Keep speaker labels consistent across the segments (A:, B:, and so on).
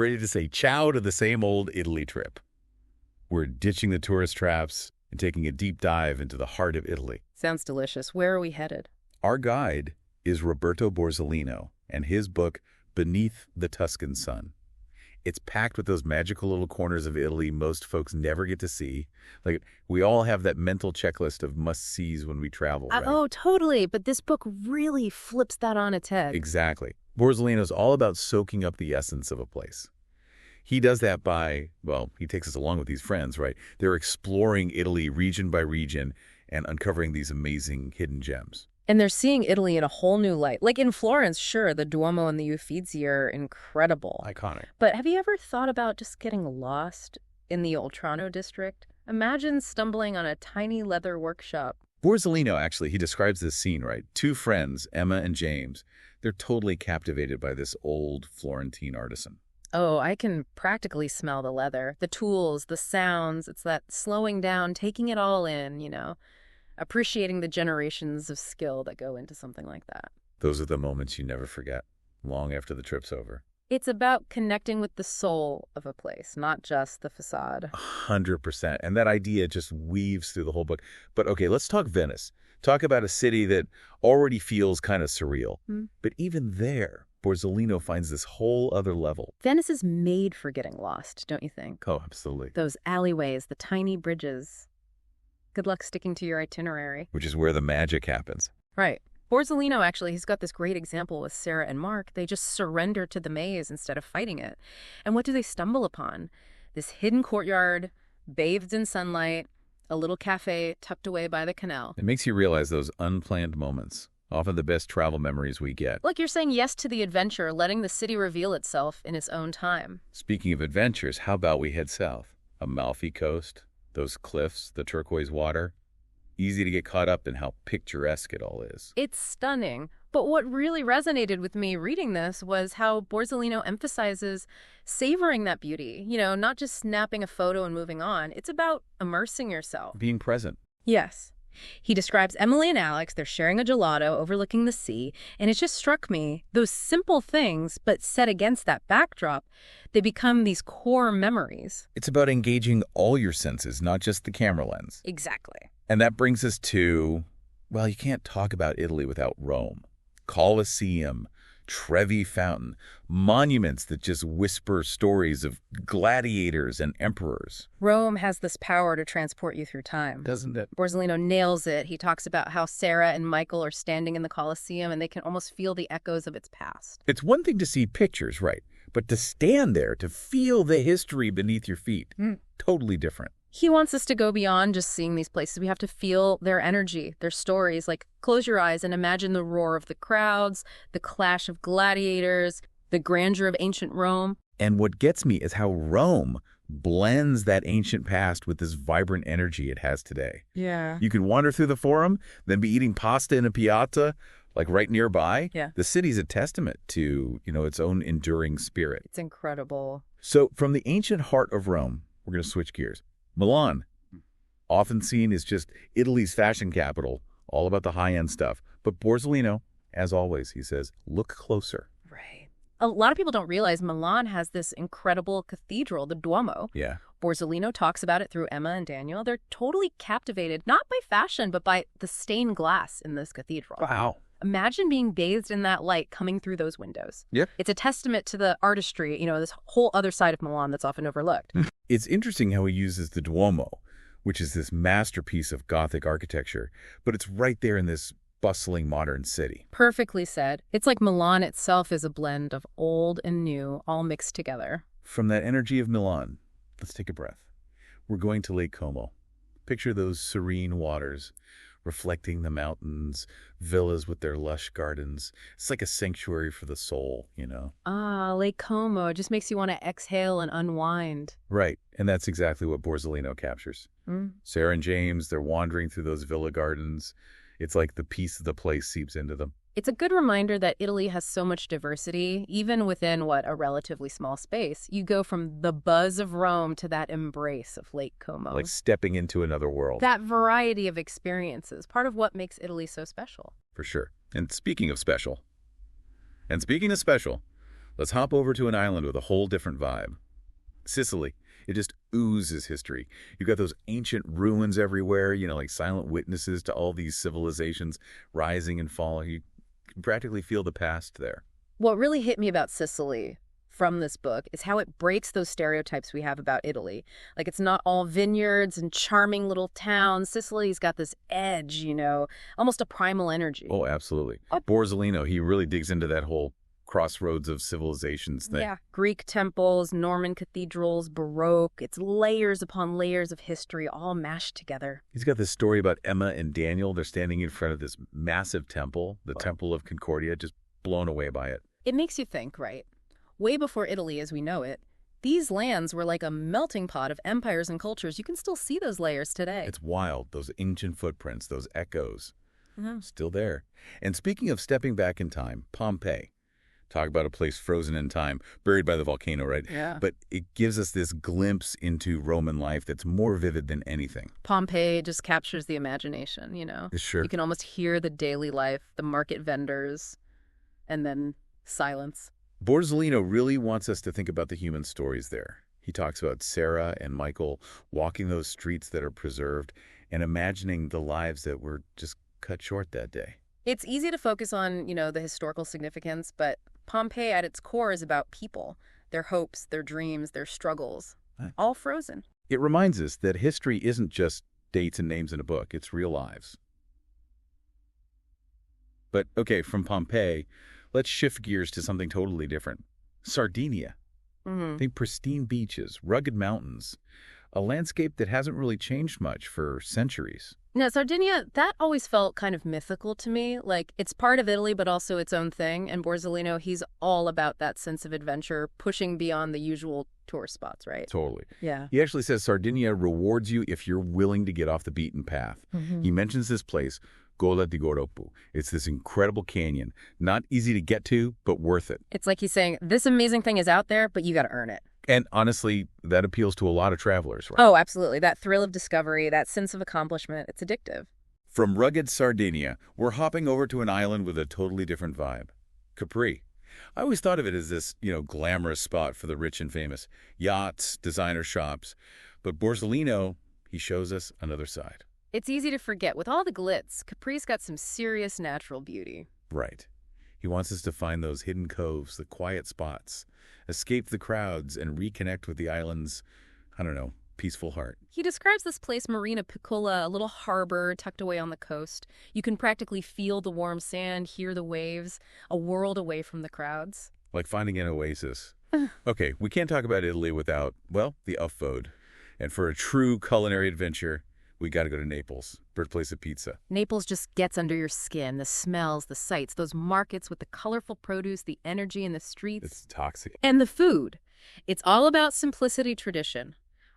A: ready to say ciao to the same old Italy trip. We're ditching the tourist traps and taking a deep dive into the heart of Italy.
B: Sounds delicious. Where are we headed?
A: Our guide is Roberto Borzellino and his book, Beneath the Tuscan Sun. It's packed with those magical little corners of Italy most folks never get to see. Like, we all have that mental checklist of must-sees when we travel, right?
B: Oh, totally. But this book really flips that on its head.
A: Exactly. Borzellino's all about soaking up the essence of a place. He does that by, well, he takes us along with these friends, right? They're exploring Italy region by region and uncovering these amazing hidden gems.
B: And they're seeing Italy in a whole new light. Like in Florence, sure, the Duomo and the Uffizi are incredible.
A: Iconic.
B: But have you ever thought about just getting lost in the Oltrarno district? Imagine stumbling on a tiny leather workshop.
A: Borzellino, actually, he describes this scene, right? Two friends, Emma and James, they're totally captivated by this old Florentine artisan.
B: Oh, I can practically smell the leather, the tools, the sounds. It's that slowing down, taking it all in, appreciating the generations of skill that go into something like that.
A: Those are the moments you never forget, long after the trip's over.
B: It's about connecting with the soul of a place, not just the facade.
A: 100%. And that idea just weaves through the whole book. But okay, let's talk Venice. Talk about a city that already feels kind of surreal. But even there, Borzellino finds this whole other level.
B: Venice is made for getting lost, don't you think?
A: Oh, absolutely.
B: Those alleyways, the tiny bridges. Good luck sticking to your itinerary.
A: Which is where the magic happens.
B: Right. Borzellino, actually, he's got this great example with Sarah and Mark. They just surrender to the maze instead of fighting it. And what do they stumble upon? This hidden courtyard, bathed in sunlight, a little cafe tucked away by the canal.
A: It makes you realize those unplanned moments, often the best travel memories we get.
B: Like you're saying yes to the adventure, letting the city reveal itself in its own time.
A: Speaking of adventures, how about we head south? Amalfi Coast, those cliffs, the turquoise water. Easy to get caught up in how picturesque it all is.
B: It's stunning. But what really resonated with me reading this was how Borzellino emphasizes savoring that beauty. Not just snapping a photo and moving on. It's about immersing yourself.
A: Being present.
B: Yes. He describes Emily and Alex. They're sharing a gelato overlooking the sea. And it just struck me, those simple things, but set against that backdrop, they become these core memories.
A: It's about engaging all your senses, not just the camera lens.
B: Exactly.
A: And that brings us to, well, you can't talk about Italy without Rome. Colosseum, Trevi Fountain, monuments that just whisper stories of gladiators and emperors.
B: Rome has this power to transport you through time.
A: Doesn't it?
B: Borzellino nails it. He talks about how Sarah and Michael are standing in the Colosseum and they can almost feel the echoes of its past.
A: It's one thing to see pictures, right? But to stand there, to feel the history beneath your feet, totally different.
B: He wants us to go beyond just seeing these places. We have to feel their energy, their stories. Like, close your eyes and imagine the roar of the crowds, the clash of gladiators, the grandeur of ancient Rome.
A: And what gets me is how Rome blends that ancient past with this vibrant energy it has today.
B: Yeah.
A: You can wander through the Forum, then be eating pasta in a piazza, like right nearby.
B: Yeah.
A: The city's a testament to, its own enduring spirit.
B: It's incredible.
A: So from the ancient heart of Rome, we're going to switch gears. Milan, often seen as just Italy's fashion capital, all about the high-end stuff. But Borzellino, as always, he says, look closer.
B: Right. A lot of people don't realize Milan has this incredible cathedral, the Duomo.
A: Yeah.
B: Borzellino talks about it through Emma and Daniel. They're totally captivated, not by fashion, but by the stained glass in this cathedral.
A: Wow.
B: Imagine being bathed in that light coming through those windows.
A: Yep.
B: It's a testament to the artistry, this whole other side of Milan that's often overlooked.
A: It's interesting how he uses the Duomo, which is this masterpiece of Gothic architecture, but it's right there in this bustling modern city.
B: Perfectly said. It's like Milan itself is a blend of old and new, all mixed together.
A: From that energy of Milan, let's take a breath. We're going to Lake Como. Picture those serene waters, reflecting the mountains, villas with their lush gardens. It's like a sanctuary for the soul,
B: Ah, Lake Como. It just makes you want to exhale and unwind.
A: Right, and that's exactly what Borzellino captures. Sarah and James, they're wandering through those villa gardens. It's like the peace of the place seeps into them.
B: It's a good reminder that Italy has so much diversity, even within, a relatively small space. You go from the buzz of Rome to that embrace of Lake Como.
A: Like stepping into another world.
B: That variety of experiences, part of what makes Italy so special.
A: For sure. And speaking of special, Let's hop over to an island with a whole different vibe. Sicily. It just oozes history. You've got those ancient ruins everywhere, like silent witnesses to all these civilizations rising and falling. You can practically feel the past there.
B: What really hit me about Sicily from this book is how it breaks those stereotypes we have about Italy. Like, it's not all vineyards and charming little towns. Sicily's got this edge, almost a primal energy.
A: Oh, absolutely. Borzellino, he really digs into that whole crossroads of civilizations thing.
B: Yeah, Greek temples, Norman cathedrals, Baroque. It's layers upon layers of history all mashed together.
A: He's got this story about Emma and Daniel. They're standing in front of this massive temple, the Temple of Concordia, just blown away by it.
B: It makes you think, right? Way before Italy as we know it, these lands were like a melting pot of empires and cultures. You can still see those layers today.
A: It's wild, those ancient footprints, those echoes. Still there. And speaking of stepping back in time, Pompeii. Talk about a place frozen in time, buried by the volcano, right?
B: Yeah.
A: But it gives us this glimpse into Roman life that's more vivid than anything.
B: Pompeii just captures the imagination,
A: Sure.
B: You can almost hear the daily life, the market vendors, and then silence.
A: Borzellino really wants us to think about the human stories there. He talks about Sarah and Michael walking those streets that are preserved and imagining the lives that were just cut short that day.
B: It's easy to focus on, the historical significance, but Pompeii at its core is about people, their hopes, their dreams, their struggles, all frozen.
A: It reminds us that history isn't just dates and names in a book, it's real lives. But, okay, from Pompeii, let's shift gears to something totally different. Sardinia. Think pristine beaches, rugged mountains, a landscape that hasn't really changed much for centuries.
B: Now, Sardinia, that always felt kind of mythical to me. Like, it's part of Italy, but also its own thing. And Borzellino, he's all about that sense of adventure, pushing beyond the usual tourist spots, right?
A: Totally.
B: Yeah.
A: He actually says Sardinia rewards you if you're willing to get off the beaten path. He mentions this place, Gola di Goropu. It's this incredible canyon. Not easy to get to, but worth it.
B: It's like he's saying, this amazing thing is out there, but you got to earn it.
A: And honestly, that appeals to a lot of travelers, right?
B: Oh, absolutely. That thrill of discovery, that sense of accomplishment, it's addictive.
A: From rugged Sardinia, we're hopping over to an island with a totally different vibe. Capri. I always thought of it as this, glamorous spot for the rich and famous. Yachts, designer shops. But Borzellino, he shows us another side.
B: It's easy to forget. With all the glitz, Capri's got some serious natural beauty.
A: Right. He wants us to find those hidden coves, the quiet spots, escape the crowds, and reconnect with the island's, peaceful heart.
B: He describes this place, Marina Piccola, a little harbor tucked away on the coast. You can practically feel the warm sand, hear the waves, a world away from the crowds.
A: Like finding an oasis. Okay, we can't talk about Italy without, the Uffoed. And for a true culinary adventure, we got to go to Naples, birthplace of pizza.
B: Naples just gets under your skin. The smells, the sights, those markets with the colorful produce, the energy in the streets.
A: It's toxic.
B: And the food. It's all about simplicity tradition.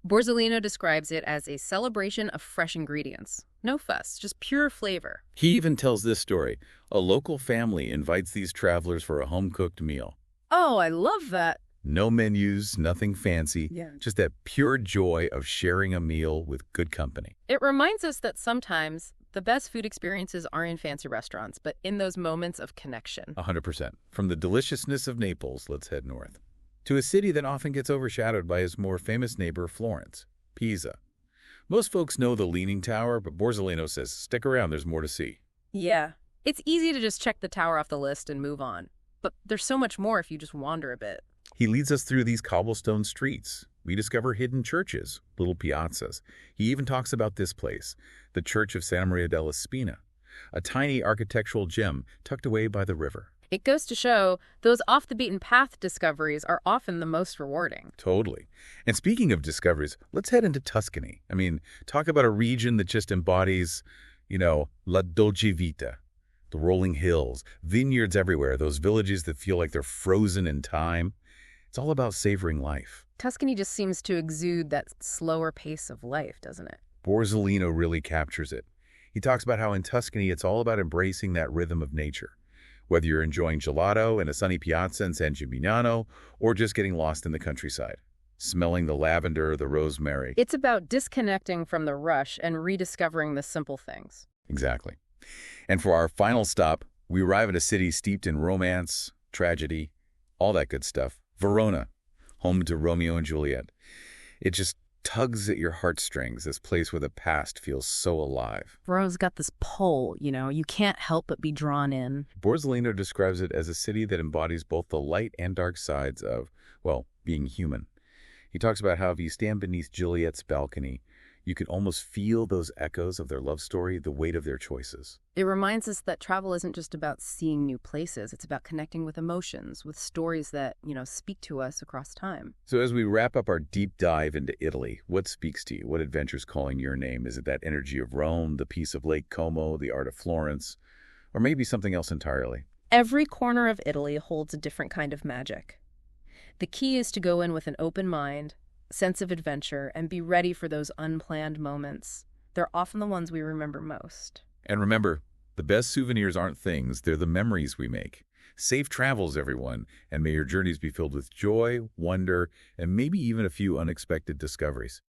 B: Borzellino describes it as a celebration of fresh ingredients. No fuss, just pure flavor.
A: He even tells this story. A local family invites these travelers for a home-cooked meal.
B: Oh, I love that.
A: No menus, nothing fancy, just that pure joy of sharing a meal with good company.
B: It reminds us that sometimes the best food experiences aren't in fancy restaurants, but in those moments of connection.
A: 100%. From the deliciousness of Naples, let's head north. To a city that often gets overshadowed by its more famous neighbor, Florence, Pisa. Most folks know the Leaning Tower, but Borzellino says, stick around, there's more to see.
B: Yeah. It's easy to just check the tower off the list and move on. But there's so much more if you just wander a bit.
A: He leads us through these cobblestone streets. We discover hidden churches, little piazzas. He even talks about this place, the Church of Santa Maria della Spina, a tiny architectural gem tucked away by the river.
B: It goes to show those off-the-beaten-path discoveries are often the most rewarding.
A: Totally. And speaking of discoveries, let's head into Tuscany. Talk about a region that just embodies, la dolce vita. The rolling hills, vineyards everywhere, those villages that feel like they're frozen in time. It's all about savoring life.
B: Tuscany just seems to exude that slower pace of life, doesn't it?
A: Borzellino really captures it. He talks about how in Tuscany it's all about embracing that rhythm of nature. Whether you're enjoying gelato in a sunny piazza in San Gimignano or just getting lost in the countryside, smelling the lavender, the rosemary.
B: It's about disconnecting from the rush and rediscovering the simple things.
A: Exactly. And for our final stop, we arrive at a city steeped in romance, tragedy, all that good stuff. Verona, home to Romeo and Juliet. It just tugs at your heartstrings, this place where the past feels so alive.
B: Verona's got this pull, you can't help but be drawn in.
A: Borzellino describes it as a city that embodies both the light and dark sides of, well, being human. He talks about how if you stand beneath Juliet's balcony, you can almost feel those echoes of their love story, the weight of their choices.
B: It reminds us that travel isn't just about seeing new places. It's about connecting with emotions, with stories that, speak to us across time.
A: So as we wrap up our deep dive into Italy, what speaks to you? What adventure's calling your name? Is it that energy of Rome, the peace of Lake Como, the art of Florence, or maybe something else entirely?
B: Every corner of Italy holds a different kind of magic. The key is to go in with an open mind, sense of adventure, and be ready for those unplanned moments. They're often the ones we remember most.
A: And remember, the best souvenirs aren't things, they're the memories we make. Safe travels, everyone, and may your journeys be filled with joy, wonder, and maybe even a few unexpected discoveries.